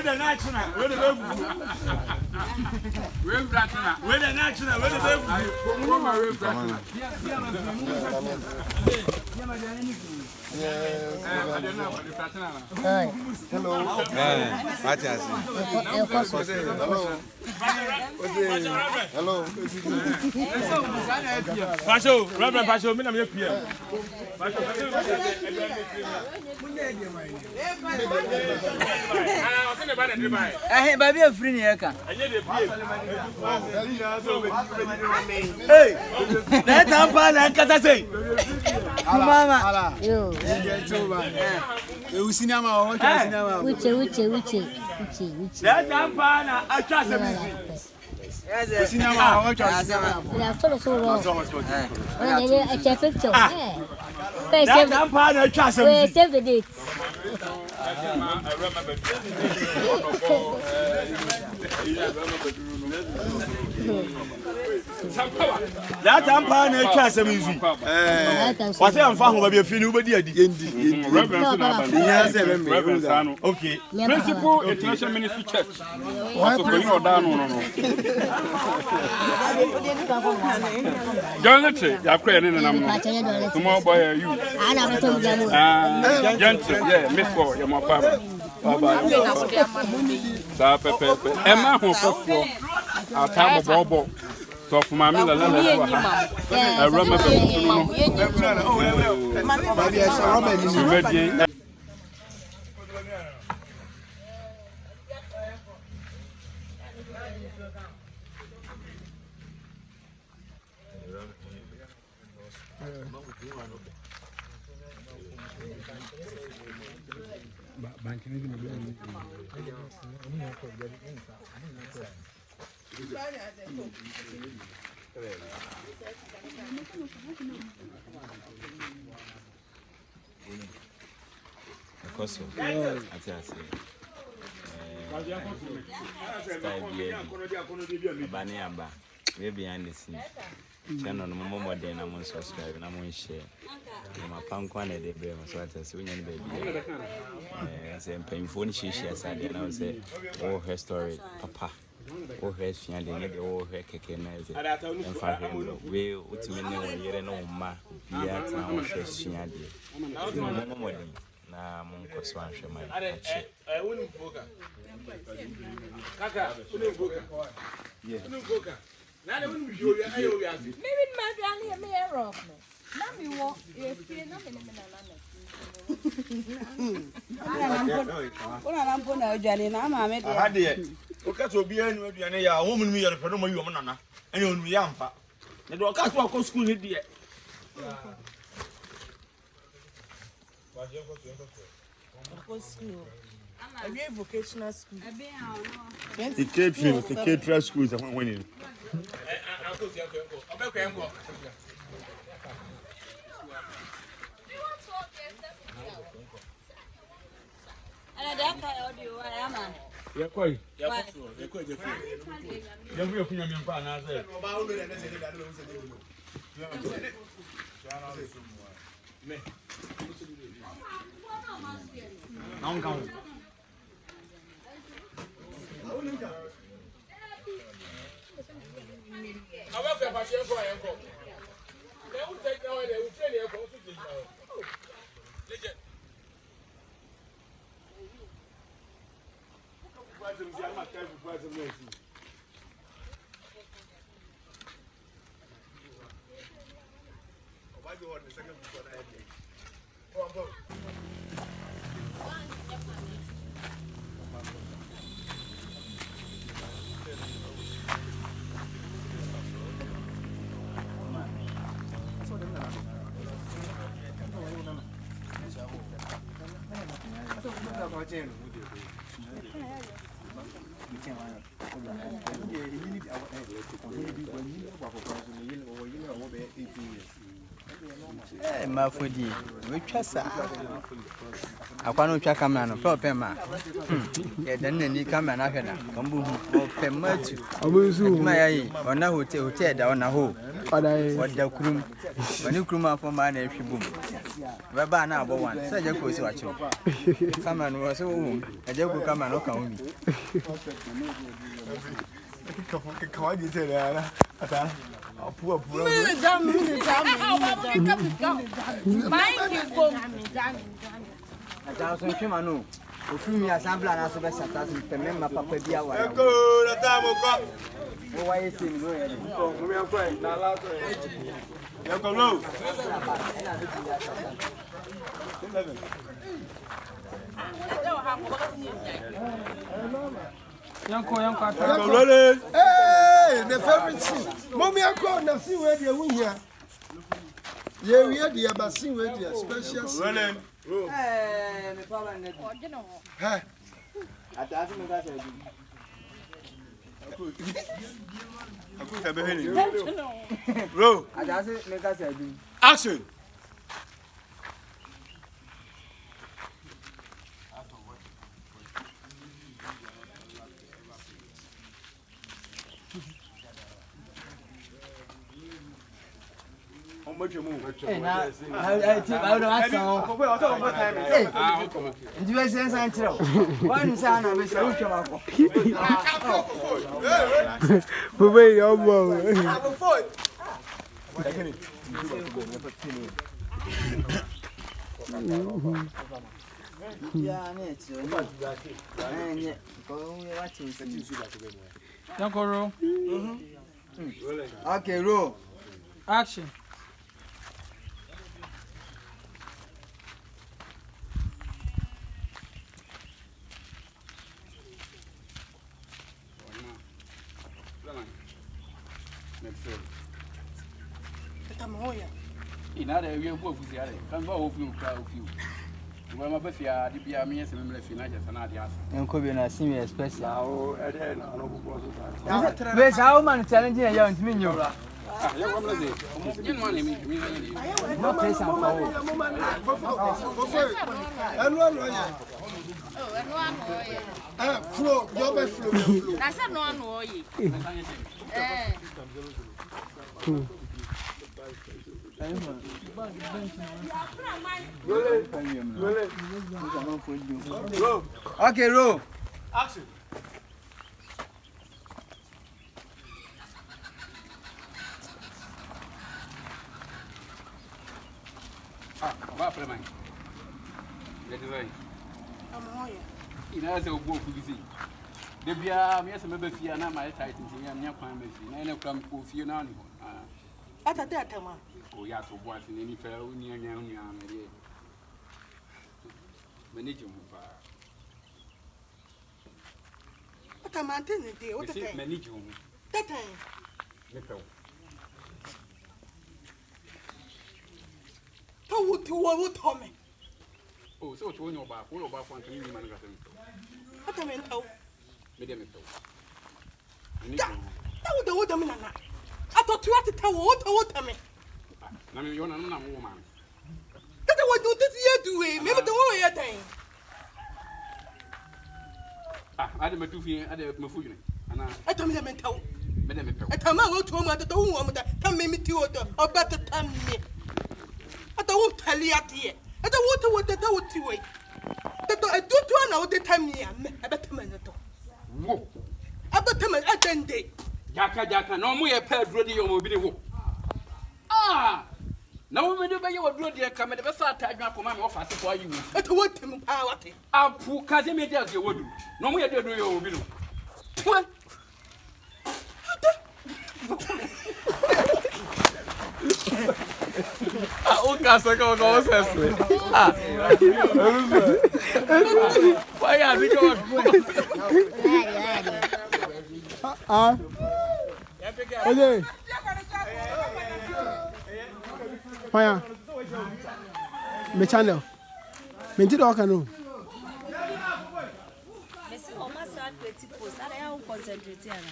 the national, where the Hello. Hello. Pasho, Reverend Pasho, me na me pia. Eh, baby a free here. Hey, that tampa na kata say. Mama. Yo. Wayoosi na ma Uche. That tampa na atwa say. Wayoosi na ma Uche. Na follow so long. I check picture. That tampa na atwa say. Save the date. That tampa na atwa say mizu. What say am fa ho ba bi afini ubedi adi. Okay. Principal International Ministry Church. Also going on down no. Jonathan, you are crying in a small boy you. Gentle, yeah, Miss Boy, you're my papa. Emma who for our time of Bobo. So for my mother, I remember. Koso. Baniaba. We behind the scene. Channel no more than I'm on subscribe and I'm on share. My punk one at the brain was what I say, baby. And painful she said, and I would say, oh, her story, papa. Oh, her fiancé, oh, her cake, and 500. We would mean you know, ma, yeah, now she's fiancé. No more than. Na munko swanshe mai. Wouldn't boka. Kaka, wouldn't boka. Yeah. Wouldn't boka. Now they wouldn't show you. Maybe my granny may rock. Now you walk, if you're not in a vocational school. The catering schools are winning. Mafodi, we trust her. I can't check a man of proper man. Then any come and I can come or permit my eye or now hotel down a hole. What the crew when you crew up for my name, boom. Baba na abo one. Say Agya Koo si wachi. Come on, we say wo. Agya Koo come on, o kan wi. Kawa di se la ata. Apu. Ata so ntwema no. Ofumi asambla na so be sata so pemem ma papa bia wa. Eko na tamo ko. O wa yesi ni no ye. Mo me akwa na la so. Eko lo. Yanko. Hey, the favorite scene. Mommy, I call na see where they win here. Yeah, we had the abasin where the special scene. Eh, me papa net. Hey. Ata so me ga say. Aku ka be heni. Bro, Ata so me ga say. action. Hey, na I don't ask now. Hey, you be saying something. One say na be say you come up. Bube yo bo. Yeah, net. Eh, ko watch you. Yanko roll. Okay, roll. Action. Ina da wiye ko fusi are kan ba wo fi ka o fi wo ma ba fi a di bia me yesi me fi na je sana ade asa Yanko be na senior special. Awo ede na no bubo so sa. Wait, how man challenge ya ntimi nyo. ah ya ko mla ze yin ma ne mi No place am for. Anu ya. Oh, eno ano oye. Flow, do be flow. Na se no ano oye. Eh. Okay, roll. Action. ba pre man le design ina se ogbo fu bi si de bia me yesi me ba fi na ma tight ntin ya nya kwan me fi na ene kram ko fi na ni ho Ata de atama. o ya so bo asi ni fa uni anya uni am re manage mu ba Atama antene de o tete. manage mu Tete. me fa To wuti wo tome. o so to onyo ba ko anto ni man ga tem Atama entaw. me de me fa Ya. Ta wo de wo dam nana. Ato tu ateta wo tome. na me yo na na mo ma Tete wo do tete ye duwe. Me be wo ye tan. ade me tu fi ade me fu yune ana Atama de mentaw. me de me fa Atama wo tu mo ateta wo mo da. Tam me miti wo to. Obata tam me. Ata wo tali ate. Ata wo tete wo ti we. Tete adu tu na wo de tam me. Abata me to. wo Abata me agende. jaka no mo ye pa duro de yo mo bi de wo na wo me de ba ye wo duro de ka me de be sa ta adwa ko ma me wo fa se ko ayi wo Ata wo tem pa wate. apu ka se me de as ye wo du no mo ye de do yo mo bi no o casa que eu gosto assim vai a dica Oye. Fire. Me channel. Me ti do kan no.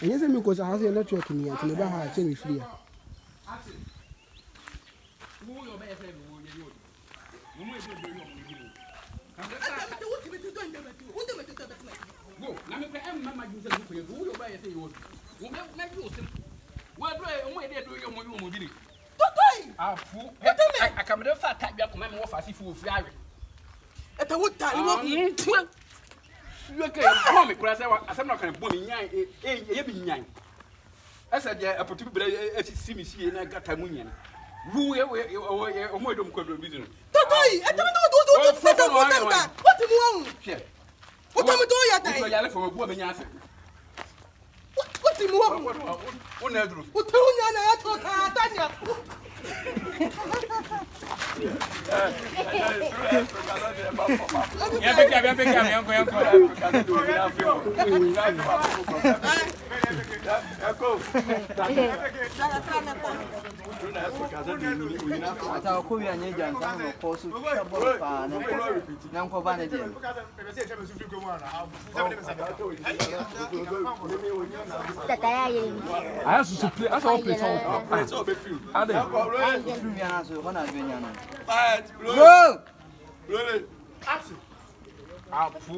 Enye se me ko sa ha se network ni ati me ba ha che me free. na me pe em mama jinse ku ye wo yo ba ye se yo wo me na ju sim wo do e mo ye do yo mo bi ni Totoi. Afu. I come to fat type ya kuma me wo fa si fu ofi awe. Eta wo tali wo. You okay? Come me kura say asem na kan bo me nyan e bi nyan. Esa je apotu bi bele si mi si na gata mu nyan. Wu we o mo edom kwadro bi zinu. Totoi, eta me do fata wo tanta. What mu won? Hwe. What am do ya tai? Wo ya le fo me bo me nyan ase. What mu won? Wo na aduru. Wo tu nya na ya to ka tanya. Ya beka yanko. Ata ko wi anye jansa no ko so chabo pa na nko ba ne de. Aya so play, asa o play so be feel. Ade. Fru mi ana so ko na adwenya no. Roll. Roll. Action. Afu.